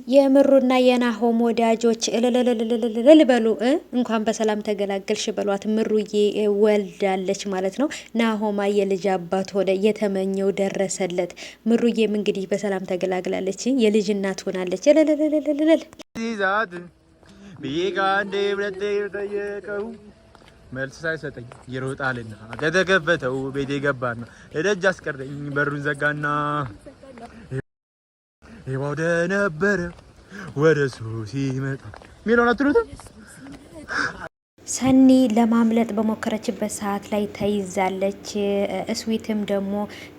የምሩና የናሆም ወዳጆች እልልልልልልል በሉ እንኳን በሰላም ተገላገልሽ በሏት። ምሩዬ ወልዳለች ማለት ነው። ናሆማ የልጅ አባት ሆነ፣ የተመኘው ደረሰለት። ምሩዬም እንግዲህ በሰላም ተገላግላለች፣ የልጅ እናት ሆናለች። እልልልልልል ቢጋንዴ ብለቴ ጠየቀው መልስ ሳይሰጠኝ ይሮጣልና ከተከፈተው ቤቴ ገባና እደጅ አስቀረኝ በሩን ዘጋና ይባው ደነበረ ወደ ሱሲ መጣ ሚሊዮን አትሉትም። ሰኒ ለማምለጥ በሞከረችበት ሰዓት ላይ ተይዛለች። እስዊትም ደግሞ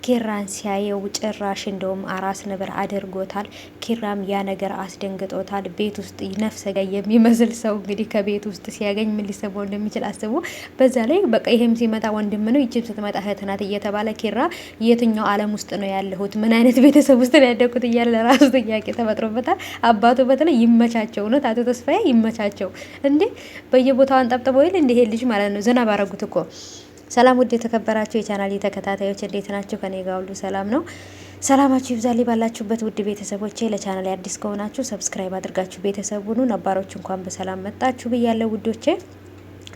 ኪራን ሲያየው ጭራሽ እንደውም አራስ ነብር አድርጎታል። ኪራም ያ ነገር አስደንግጦታል። ቤት ውስጥ ነፍሰ ገዳይ የሚመስል ሰው እንግዲህ ከቤት ውስጥ ሲያገኝ ምን ሊሰማው እንደሚችል አስቡ። በዛ ላይ በቃ ይሄም ሲመጣ ወንድም ነው፣ ይችም ስትመጣ እህት ናት እየተባለ ኪራ የትኛው ዓለም ውስጥ ነው ያለሁት፣ ምን አይነት ቤተሰብ ውስጥ ነው ያደኩት እያለ ለራሱ ጥያቄ ተፈጥሮበታል። አባቱ በተለይ ይመቻቸው፣ እውነት አቶ ተስፋዬ ይመቻቸው እንዴ በየቦታው ጠብጥበው ይል እንዲሄ ልጅ ማለት ነው። ዘና ባረጉት እኮ። ሰላም ውድ የተከበራችሁ የቻናል ተከታታዮች እንዴት ናችሁ? ከኔ ጋር ሁሉ ሰላም ነው። ሰላማችሁ ይብዛልኝ ባላችሁበት ውድ ቤተሰቦቼ። ለቻናል አዲስ ከሆናችሁ ሰብስክራይብ አድርጋችሁ ቤተሰብ ሁኑ። ነባሮች እንኳን በሰላም መጣችሁ ብያለሁ ውዶቼ።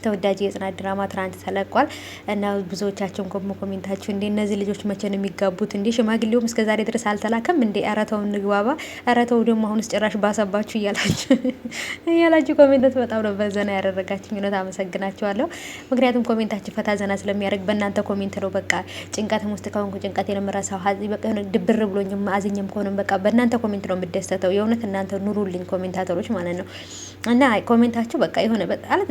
ተወዳጅ የጽናት ድራማ ትናንት ተለቋል እና ብዙዎቻቸውን ኮሜንታችሁ እንዴ እነዚህ ልጆች መቼ ነው የሚጋቡት? እንዴ ሽማግሌውም እስከ ዛሬ ድረስ አልተላከም እንዴ? አረተው እንግባባ፣ አረተው ደግሞ አሁንስ ጭራሽ ባሰባችሁ እያላችሁ ኮሜንታት በጣም ነው በዘና ያደረጋችሁ። እውነት አመሰግናችኋለሁ። ምክንያቱም ኮሜንታችሁ ፈታ ዘና ስለሚያደርግ በእናንተ ኮሜንት ነው በቃ ጭንቀትም ውስጥ ከሆንኩ ጭንቀቴን የምረሳው፣ በቃ ድብር ብሎኝም አዝኝም ከሆነም በቃ በእናንተ ኮሜንት ነው የምደሰተው። የእውነት እናንተ ኑሩልኝ ኮሜንታተሮች ማለት ነው። እና ኮሜንታችሁ በቃ የሆነ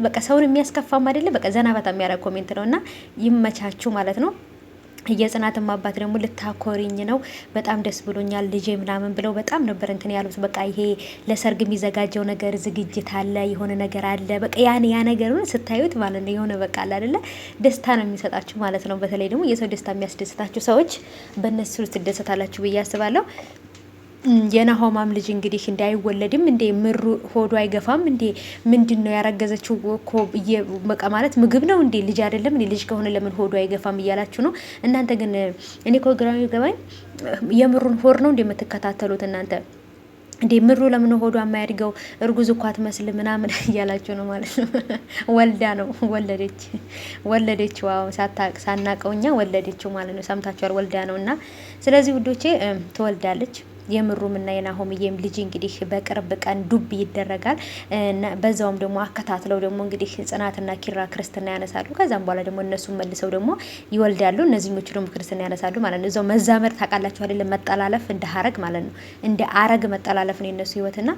በቃ ሰውን የሚያስከፋም አይደለም፣ በቃ ዘና ፈታ የሚያደርግ ኮሜንት ነው እና ይመቻችሁ ማለት ነው። የጽናትም አባት ደግሞ ልታኮሪኝ ነው፣ በጣም ደስ ብሎኛል ልጄ ምናምን ብለው በጣም ነበር እንትን ያሉት። በቃ ይሄ ለሰርግ የሚዘጋጀው ነገር ዝግጅት አለ፣ የሆነ ነገር አለ። በቃ ያ ነገር ስታዩት ማለት ነው የሆነ በቃ አለ አይደለ ደስታ ነው የሚሰጣችሁ ማለት ነው። በተለይ ደግሞ የሰው ደስታ የሚያስደስታችሁ ሰዎች በእነሱ ትደሰታላችሁ ብዬ አስባለሁ። የናሆማም ልጅ እንግዲህ እንዳይወለድም እንዴ ምሩ ሆዱ አይገፋም እንዴ? ምንድን ነው ያረገዘችው እኮ በቃ ማለት ምግብ ነው እንዴ? ልጅ አይደለም እንዴ? ልጅ ከሆነ ለምን ሆዱ አይገፋም እያላችሁ ነው እናንተ። ግን እኔ እኮ ግራሚ ገባኝ። የምሩን ሆድ ነው እንዴ የምትከታተሉት እናንተ? እንዴ ምሩ ለምን ሆዷ የማያድገው? እርጉዝ እኮ አትመስል ምናምን እያላችሁ ነው ማለት ነው። ወልዳ ነው ወለደች። ዋው ሳናቀው እኛ ወለደችው ማለት ነው። ሰምታችኋል? ወልዳ ነው። እና ስለዚህ ውዶቼ ትወልዳለች። የምሩምና የናሆምዬም ልጅ እንግዲህ በቅርብ ቀን ዱብ ይደረጋል። በዛውም ደግሞ አከታትለው ደግሞ እንግዲህ ጽናትና ኪራ ክርስትና ያነሳሉ። ከዛም በኋላ ደግሞ እነሱ መልሰው ደግሞ ይወልዳሉ። እነዚህኞቹ ደግሞ ክርስትና ያነሳሉ ማለት ነው። እዛው መዛመር ታውቃላችሁ አይደለም? መጠላለፍ እንደ ሀረግ ማለት ነው። እንደ አረግ መጠላለፍ ነው የነሱ ህይወትና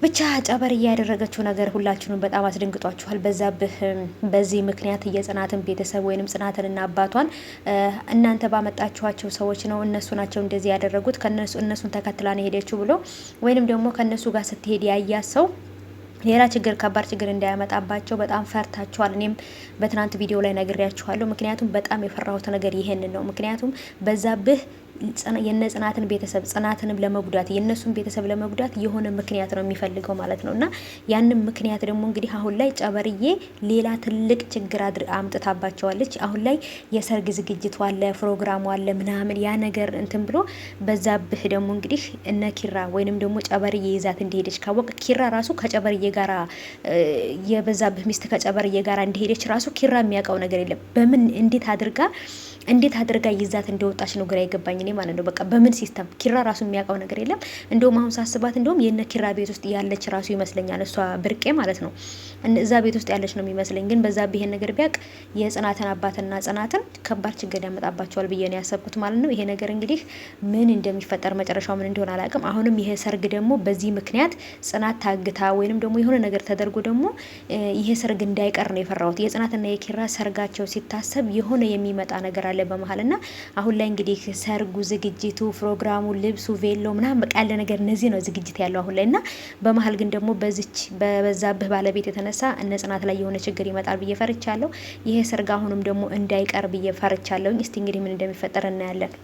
ብቻ ጨበር እያደረገችው ነገር ሁላችሁንም በጣም አስደንግጧችኋል። በዚህ ምክንያት የጽናትን ቤተሰብ ወይንም ጽናትንና አባቷን እናንተ ባመጣችኋቸው ሰዎች ነው፣ እነሱ ናቸው እንደዚህ ያደረጉት፣ እነሱን ተከትላ ነው ሄደችው ብሎ ወይንም ደግሞ ከእነሱ ጋር ስትሄድ ያያት ሰው ሌላ ችግር ከባድ ችግር እንዳያመጣባቸው በጣም ፈርታችኋል። እኔም በትናንት ቪዲዮ ላይ ነግሬያችኋለሁ። ምክንያቱም በጣም የፈራሁት ነገር ይሄንን ነው። ምክንያቱም በዛብህ የነ ጽናትን ቤተሰብ ጽናትንም ለመጉዳት የነሱን ቤተሰብ ለመጉዳት የሆነ ምክንያት ነው የሚፈልገው ማለት ነው። እና ያንን ምክንያት ደግሞ እንግዲህ አሁን ላይ ጨበርዬ ሌላ ትልቅ ችግር አምጥታባቸዋለች። አሁን ላይ የሰርግ ዝግጅቱ አለ፣ ፕሮግራሙ አለ ምናምን ያ ነገር እንትን ብሎ በዛብህ ደግሞ እንግዲህ እነ ኪራ ወይንም ደግሞ ጨበርዬ ይዛት እንደሄደች ካወቀ ኪራ ራሱ ከጨበርዬ ጋራ የበዛብህ ሚስት ከጨበርዬ ጋራ እንደሄደች ራሱ ኪራ የሚያውቀው ነገር የለም። በምን እንዴት አድርጋ ይዛት እንደወጣች ነው ግራ ይገባኝ እኔ ማለት ነው። በቃ በምን ሲስተም ኪራ ራሱ የሚያውቀው ነገር የለም። እንደውም አሁን ሳስባት እንደውም የነ ኪራ ቤት ውስጥ ያለች ራሱ ይመስለኛል፣ እሷ ብርቄ ማለት ነው እዛ ቤት ውስጥ ያለች ነው የሚመስለኝ። ግን በዛ ይሄን ነገር ቢያውቅ የጽናትን አባትና ጽናትን ከባድ ችግር ያመጣባቸዋል ብዬ ነው ያሰብኩት ማለት ነው። ይሄ ነገር እንግዲህ ምን እንደሚፈጠር መጨረሻው ምን እንደሆነ አላውቅም። አሁንም ይሄ ሰርግ ደግሞ በዚህ ምክንያት ጽናት ታግታ ወይንም ደግሞ የሆነ ነገር ተደርጎ ደግሞ ይሄ ሰርግ እንዳይቀር ነው የፈራሁት። የጽናትና የኪራ ሰርጋቸው ሲታሰብ የሆነ የሚመጣ ነገር አለ በመሀልና አሁን ላይ እንግዲህ ሰርጉ፣ ዝግጅቱ፣ ፕሮግራሙ፣ ልብሱ፣ ቬሎ ምናምን በቃ ያለ ነገር እነዚህ ነው ዝግጅት ያለው አሁን ላይ እና በመሀል ግን ደግሞ በበዛብህ ባለቤት የተነሳ እነ ጽናት ላይ የሆነ ችግር ይመጣል ብዬ ፈርቻለሁ። ይሄ ሰርግ አሁንም ደግሞ እንዳይቀር ብዬ ፈርቻለሁኝ። እስቲ እንግዲህ ምን እንደሚፈጠር እናያለን።